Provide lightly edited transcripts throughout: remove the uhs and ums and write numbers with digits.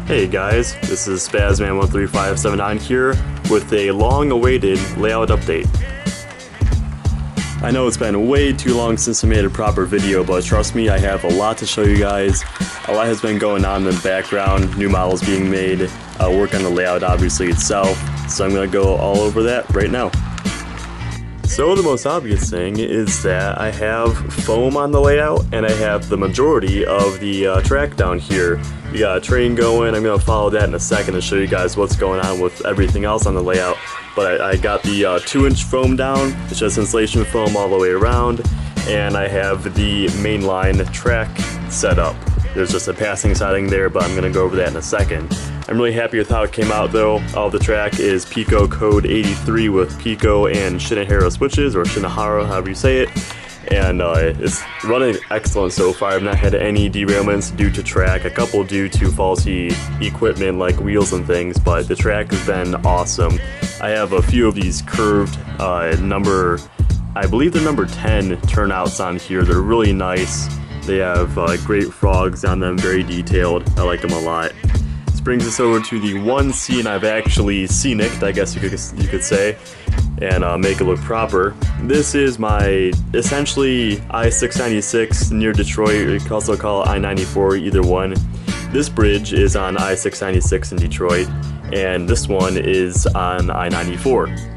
Hey guys, this is Spazman13579 here with a long-awaited layout update. I know it's been way too long since I made a proper video, but trust me, I have a lot to show you guys. A lot has been going on in the background, new models being made, work on the layout obviously itself, so I'm going to go all over that right now. So the most obvious thing is that I have foam on the layout and I have the majority of the track down here. We got a train going. I'm going to follow that in a second to show you guys what's going on with everything else on the layout. But I got the 2-inch foam down. It's just insulation foam all the way around, and I have the mainline track set up. There's just a passing siding there, but I'm going to go over that in a second. I'm really happy with how it came out though. All the track is Pico code 83 with Pico and Shinohara switches, or Shinohara, however you say it. And it's running excellent so far. I've not had any derailments due to track, a couple due to faulty equipment like wheels and things, but the track has been awesome. I have a few of these curved I believe they're number 10 turnouts on here. They're really nice. They have great frogs on them, very detailed. I like them a lot. This brings us over to the 1C, and I've actually scenicked, I guess you could say, and make it look proper. This is my essentially I-696 near Detroit, or you could also call it I-94, either one. This bridge is on I-696 in Detroit, and this one is on I-94.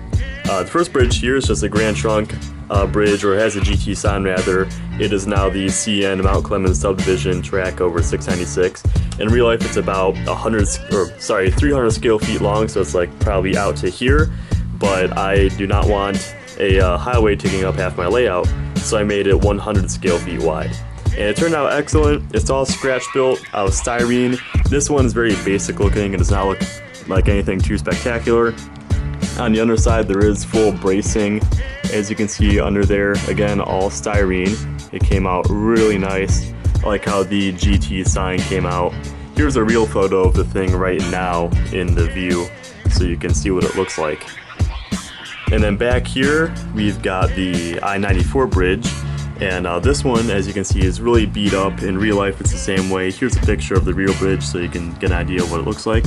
The first bridge here is just a Grand Trunk bridge, or it has a GT sign rather. It is now the CN Mount Clemens subdivision track over 696. In real life it's about 300 scale feet long, so it's like probably out to here, but I do not want a highway taking up half my layout, so I made it 100 scale feet wide. And it turned out excellent. It's all scratch built out of styrene. This one is very basic looking and does not look like anything too spectacular. On the underside there is full bracing, as you can see under there, again all styrene. It came out really nice. I like how the GT sign came out. Here's a real photo of the thing right now in the view, so you can see what it looks like. And then back here we've got the I-94 bridge, and this one, as you can see, is really beat up. In real life it's the same way. Here's a picture of the real bridge so you can get an idea of what it looks like,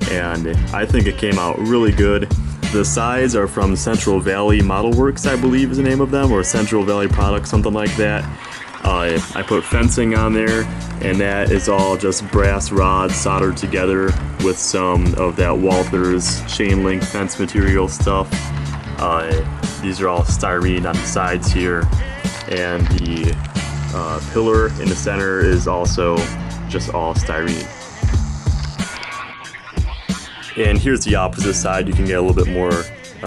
and I think it came out really good. The sides are from Central Valley Model Works, I believe is the name of them, or Central Valley Products, something like that. I put fencing on there, and that is all just brass rods soldered together with some of that Walther's chain link fence material stuff. These are all styrene on the sides here, and the pillar in the center is also just all styrene. And here's the opposite side. You can get a little bit more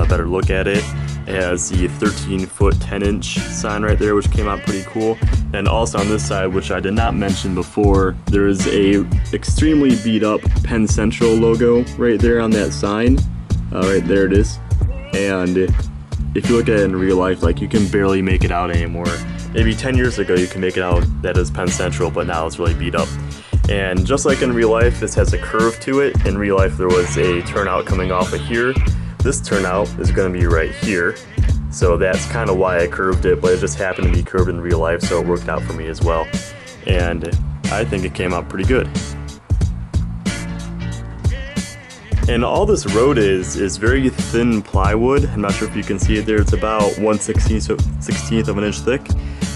better look at it. It has the 13-foot 10-inch sign right there, which came out pretty cool. And also on this side, which I did not mention before, there is a extremely beat up Penn Central logo right there on that sign. Right there it is. And if you look at it in real life, like, you can barely make it out anymore. Maybe 10 years ago you can make it out that is Penn Central, but now it's really beat up. And just like in real life, this has a curve to it. In real life there was a turnout coming off of here. This turnout is going to be right here. So that's kind of why I curved it, but it just happened to be curved in real life, so it worked out for me as well. And I think it came out pretty good. And all this road is very thin plywood. I'm not sure if you can see it there. It's about 1/16th of an inch thick.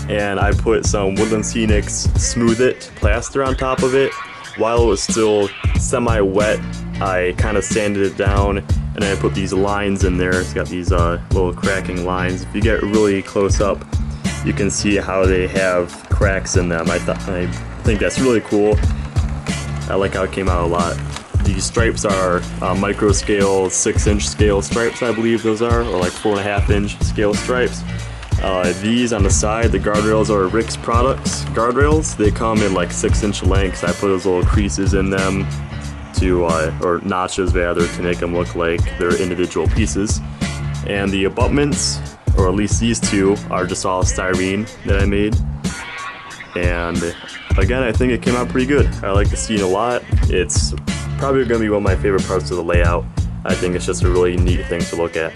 And I put some Woodland Scenics Smooth It plaster on top of it. While it was still semi-wet, I kind of sanded it down, and then I put these lines in there. It's got these little cracking lines. If you get really close up, you can see how they have cracks in them. I think that's really cool. I like how it came out a lot. These stripes are micro scale, 6-inch scale stripes, I believe those are, or like 4.5-inch scale stripes. These on the side, the guardrails are Rick's Products guardrails. They come in like 6-inch lengths. I put those little creases in them to, or notches rather, to make them look like they're individual pieces. And the abutments, or at least these two, are just all styrene that I made. And again, I think it came out pretty good. I like the scene a lot. It's probably going to be one of my favorite parts of the layout. I think it's just a really neat thing to look at.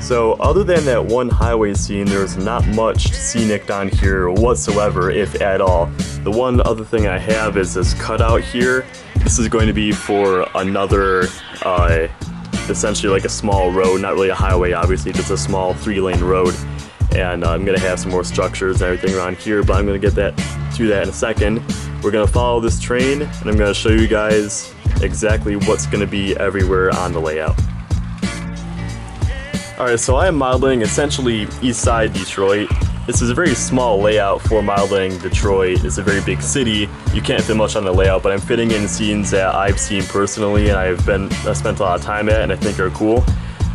So other than that one highway scene, there's not much scenic on here whatsoever, if at all. The one other thing I have is this cutout here. This is going to be for another, essentially like a small road, not really a highway obviously, just a small 3-lane road. And I'm going to have some more structures and everything around here, but I'm going to get to that in a second. We're going to follow this train, and I'm going to show you guys exactly what's going to be everywhere on the layout. Alright, so I am modeling essentially Eastside Detroit. This is a very small layout for modeling Detroit. It's a very big city. You can't fit much on the layout, but I'm fitting in scenes that I've seen personally and I've spent a lot of time at and I think are cool.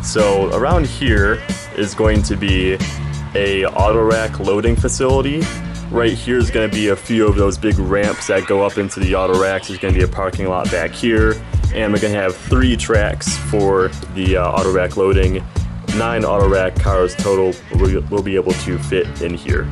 So around here is going to be a auto rack loading facility. Right here is going to be a few of those big ramps that go up into the auto racks. There's going to be a parking lot back here, and we're going to have 3 tracks for the auto rack loading. 9 auto rack cars total will be able to fit in here.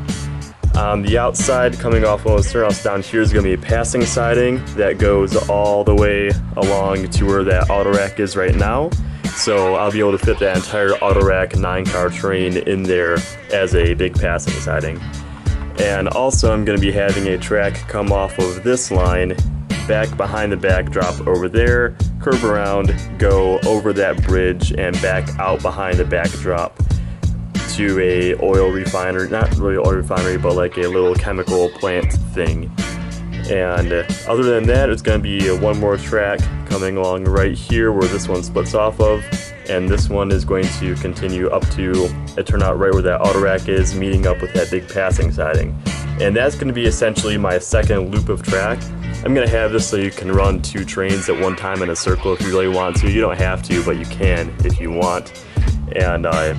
On the outside, coming off one of those turnouts down here, is going to be a passing siding that goes all the way along to where that auto rack is right now. So I'll be able to fit that entire auto rack 9-car train in there as a big passing siding. And also I'm going to be having a track come off of this line back behind the backdrop over there, curve around, go over that bridge and back out behind the backdrop to a oil refinery, not really oil refinery, but like a little chemical plant thing. And other than that, it's going to be one more track coming along right here where this one splits off of, and this one is going to continue up to a turnout right where that auto rack is, meeting up with that big passing siding. And that's going to be essentially my second loop of track. I'm going to have this so you can run 2 trains at one time in a circle if you really want to. You don't have to, but you can if you want. And I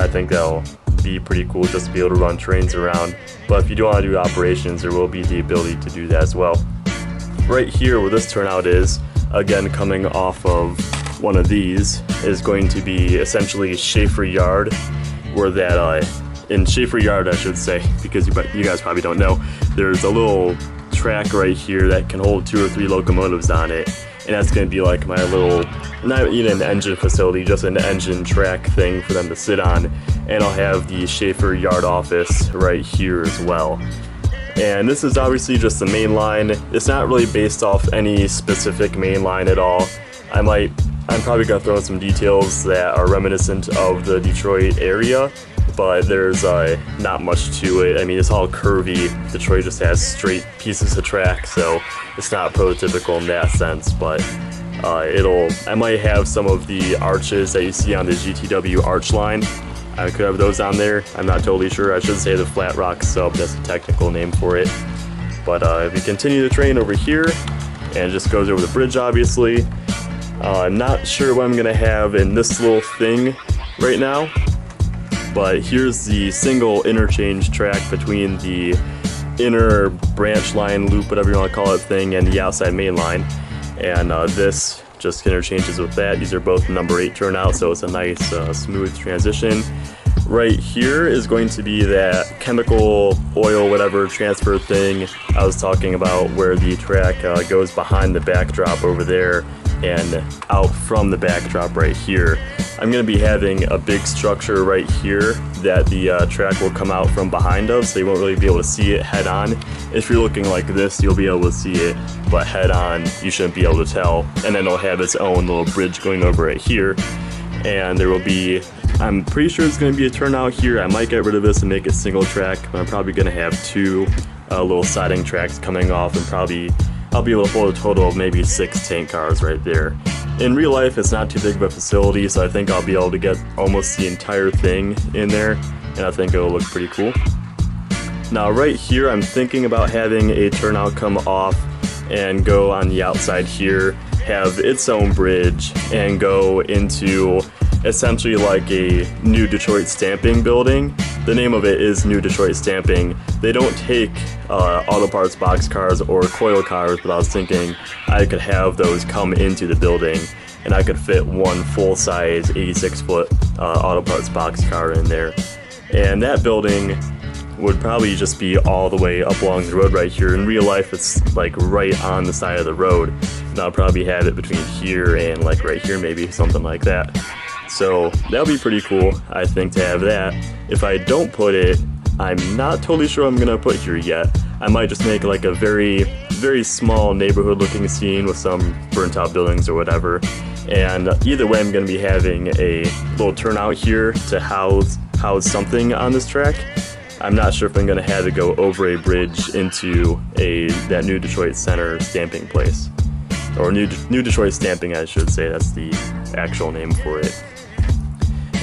think that'll be pretty cool just to be able to run trains around. But if you do want to do operations, there will be the ability to do that as well. Right here where this turnout is, again coming off of one of these, is going to be essentially Schaefer Yard, where that, in Schaefer Yard I should say, because you guys probably don't know, there's a little track right here that can hold 2 or 3 locomotives on it, and that's going to be like my little, not even an engine facility, just an engine track thing for them to sit on. And I'll have the Schaefer Yard office right here as well. And this is obviously just the main line. It's not really based off any specific main line at all. I'm probably going to throw in some details that are reminiscent of the Detroit area, but there's not much to it. I mean, it's all curvy. Detroit just has straight pieces of track, so it's not prototypical in that sense, but I might have some of the arches that you see on the GTW arch line. I could have those on there. I'm not totally sure. I should say the flat rock sub, that's the technical name for it. But if you continue the train over here, and it just goes over the bridge obviously. I'm not sure what I'm going to have in this little thing right now, but here's the single interchange track between the inner branch line loop, whatever you want to call it, thing, and the outside main line. And this just interchanges with that. These are both number 8 turnout, so it's a nice smooth transition. Right here is going to be that chemical oil whatever transfer thing I was talking about, where the track goes behind the backdrop over there and out from the backdrop right here. I'm going to be having a big structure right here that the track will come out from behind of, so you won't really be able to see it head on. If you're looking like this, you'll be able to see it, but head on, you shouldn't be able to tell. And then it'll have its own little bridge going over it here. And there will be, I'm pretty sure it's going to be a turnout here. I might get rid of this and make it single track, but I'm probably going to have 2 little siding tracks coming off, and probably I'll be able to hold a total of maybe 6 tank cars right there. In real life, it's not too big of a facility, so I think I'll be able to get almost the entire thing in there, and I think it'll look pretty cool. Now right here, I'm thinking about having a turnout come off and go on the outside here, have its own bridge, and go into essentially like a New Detroit stamping building. The name of it is New Detroit Stamping. They don't take auto parts box cars or coil cars, but I was thinking I could have those come into the building, and I could fit one full-size 86-foot auto parts box car in there. And that building would probably just be all the way up along the road right here. In real life, it's like right on the side of the road, and I'll probably have it between here and like right here, maybe something like that. So that'll be pretty cool, I think, to have that. If I don't put it, I'm not totally sure I'm gonna put here yet. I might just make like a very small neighborhood looking scene with some burnt out buildings or whatever. And either way, I'm gonna be having a little turnout here to house something on this track. I'm not sure if I'm gonna have it go over a bridge into that New Detroit Center stamping place. Or New Detroit Stamping, I should say, that's the actual name for it.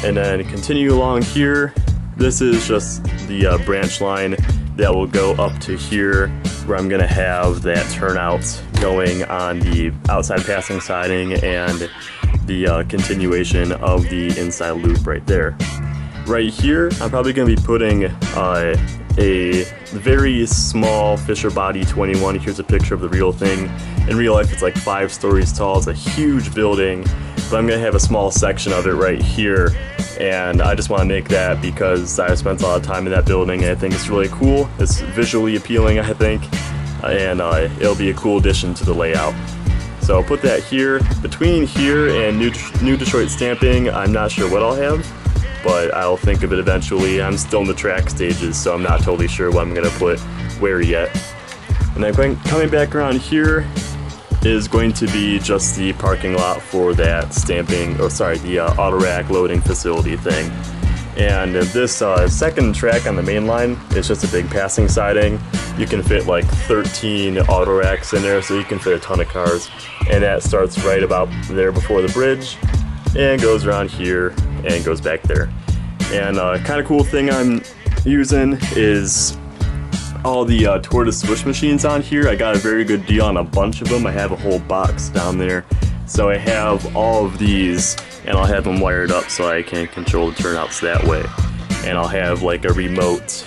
And then continue along here. This is just the branch line that will go up to here, where I'm gonna have that turnout going on the outside passing siding and the continuation of the inside loop right there. Right here, I'm probably gonna be putting a very small Fisher Body 21. Here's a picture of the real thing. In real life, it's like 5 stories tall. It's a huge building, but I'm gonna have a small section of it right here. And I just want to make that because I spent a lot of time in that building and I think it's really cool. It's visually appealing, I think, and it'll be a cool addition to the layout. So I'll put that here. Between here and New Detroit Stamping, I'm not sure what I'll have, but I'll think of it eventually. I'm still in the track stages, so I'm not totally sure what I'm going to put where yet. And then coming back around here is going to be just the parking lot for that stamping, the auto rack loading facility thing. And this second track on the main line is just a big passing siding. You can fit like 13 auto racks in there, so you can fit a ton of cars. And that starts right about there before the bridge and goes around here and goes back there. And kind of cool thing I'm using is all the tortoise switch machines on here. I got a very good deal on a bunch of them. I have a whole box down there. So I have all of these and I'll have them wired up so I can control the turnouts that way. And I'll have like a remote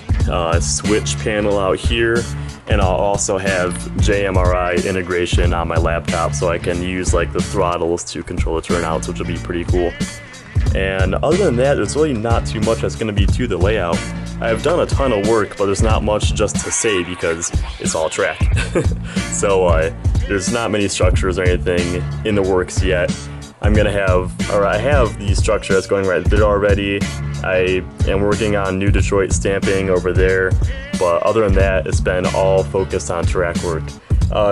switch panel out here, and I'll also have JMRI integration on my laptop so I can use like the throttles to control the turnouts, which will be pretty cool. And other than that, there's really not too much that's going to be to the layout. I've done a ton of work, but there's not much just to say because it's all track. So there's not many structures or anything in the works yet. I have the structure that's going right there already. I am working on New Detroit Stamping over there, but other than that, it's been all focused on track work.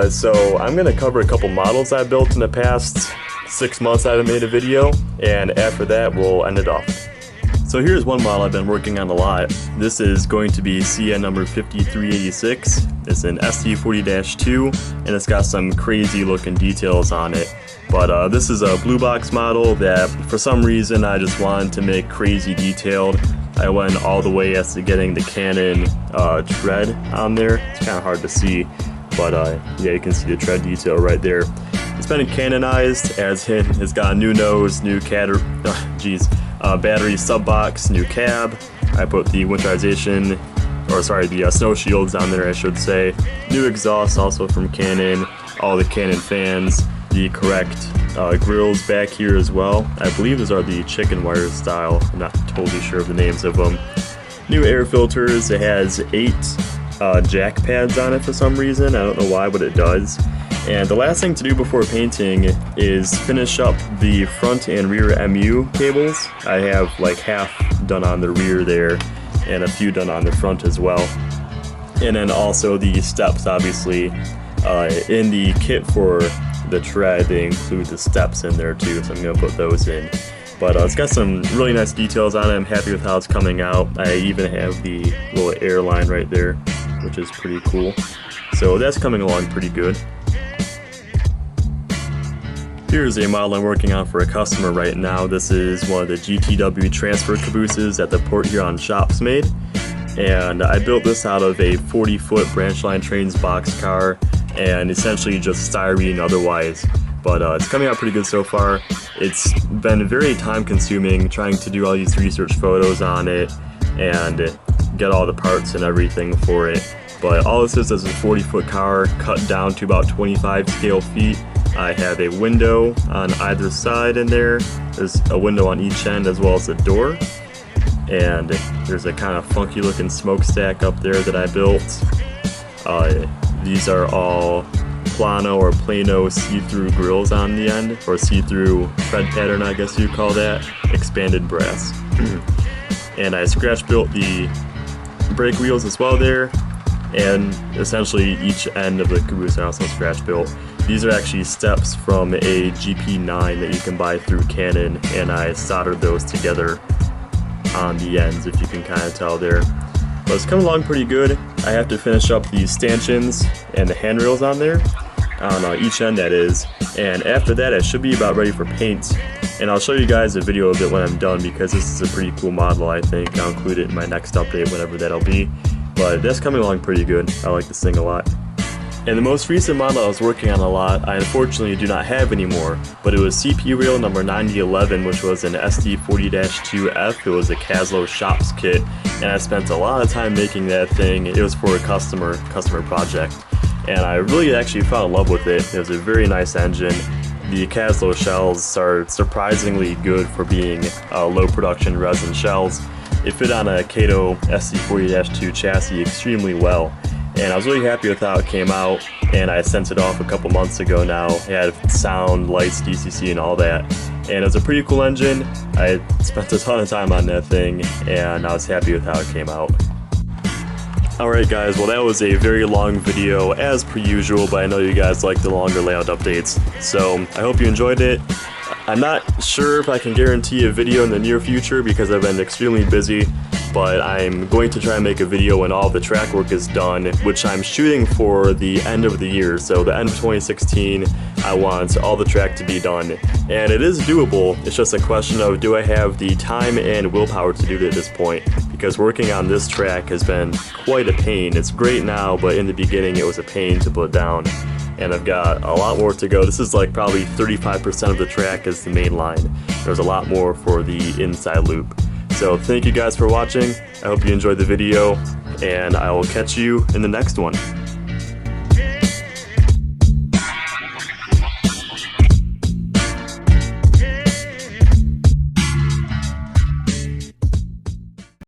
So I'm going to cover a couple models I built in the past 6 months I haven't made a video, and after that we'll end it off. So here's one model I've been working on a lot. This is going to be CN number 5386. It's an ST40-2 and it's got some crazy looking details on it. But this is a blue box model that for some reason I just wanted to make crazy detailed. I went all the way as to getting the Canon tread on there. It's kind of hard to see, but yeah, you can see the tread detail right there. It's been canonized as in it's got a new nose, new battery sub box, new cab. I put the winterization, the snow shields on there, I should say. New exhaust also from Canon, all the Canon fans, the correct grills back here as well. I believe those are the chicken wire style. I'm not totally sure of the names of them. New air filters. It has 8 jack pads on it for some reason. I don't know why, but it does. And the last thing to do before painting is finish up the front and rear MU cables. I have like half done on the rear there and a few done on the front as well. And then also the steps, obviously. In the kit for the tread, they include the steps in there too, so I'm going to put those in. But it's got some really nice details on it. I'm happy with how it's coming out. I even have the little airline right there, which is pretty cool. So that's coming along pretty good. Here's a model I'm working on for a customer right now. This is one of the GPW Transfer cabooses that the port here on Shops made. And I built this out of a 40-foot branch line trains boxcar and essentially just styrene otherwise. But it's coming out pretty good so far. It's been very time consuming trying to do all these research photos on it and get all the parts and everything for it. But all this is a 40-foot car cut down to about 25 scale feet. I have a window on either side in there. There's a window on each end as well as a door. And there's a kind of funky looking smokestack up there that I built. These are all plano or plano see-through grills on the end, or see-through tread pattern, I guess you call that, expanded brass. And I scratch built the brake wheels as well there, and essentially each end of the caboose I also scratch built. These are actually steps from a GP9 that you can buy through Canon, and I soldered those together on the ends, if you can kind of tell there. But it's coming along pretty good. I have to finish up the stanchions and the handrails on there, on each end that is, and after that it should be about ready for paint. And I'll show you guys a video of it when I'm done, because this is a pretty cool model. I think I'll include it in my next update, whatever that'll be. But that's coming along pretty good. I like this thing a lot. And the most recent model I was working on a lot, I unfortunately do not have anymore, but it was CP reel number 9011, which was an SD40-2F. It was a Caslo Shops kit, and I spent a lot of time making that thing. It was for a customer project, and I really actually fell in love with it. It was a very nice engine. The Caslo shells are surprisingly good for being low production resin shells. It fit on a Kato SD40-2 chassis extremely well. And I was really happy with how it came out, and I sent it off a couple months ago now. It had sound, lights, DCC, and all that. And it was a pretty cool engine. I spent a ton of time on that thing, and I was happy with how it came out. Alright guys, well that was a very long video as per usual, but I know you guys like the longer layout updates. So I hope you enjoyed it. I'm not sure if I can guarantee a video in the near future because I've been extremely busy, but I'm going to try and make a video when all the track work is done, which I'm shooting for the end of the year. So the end of 2016, I want all the track to be done. And it is doable. It's just a question of, do I have the time and willpower to do it at this point? Because working on this track has been quite a pain. It's great now, but in the beginning it was a pain to put down. And I've got a lot more to go. This is like probably 35% of the track is the main line. There's a lot more for the inside loop. So thank you guys for watching. I hope you enjoyed the video, and I will catch you in the next one.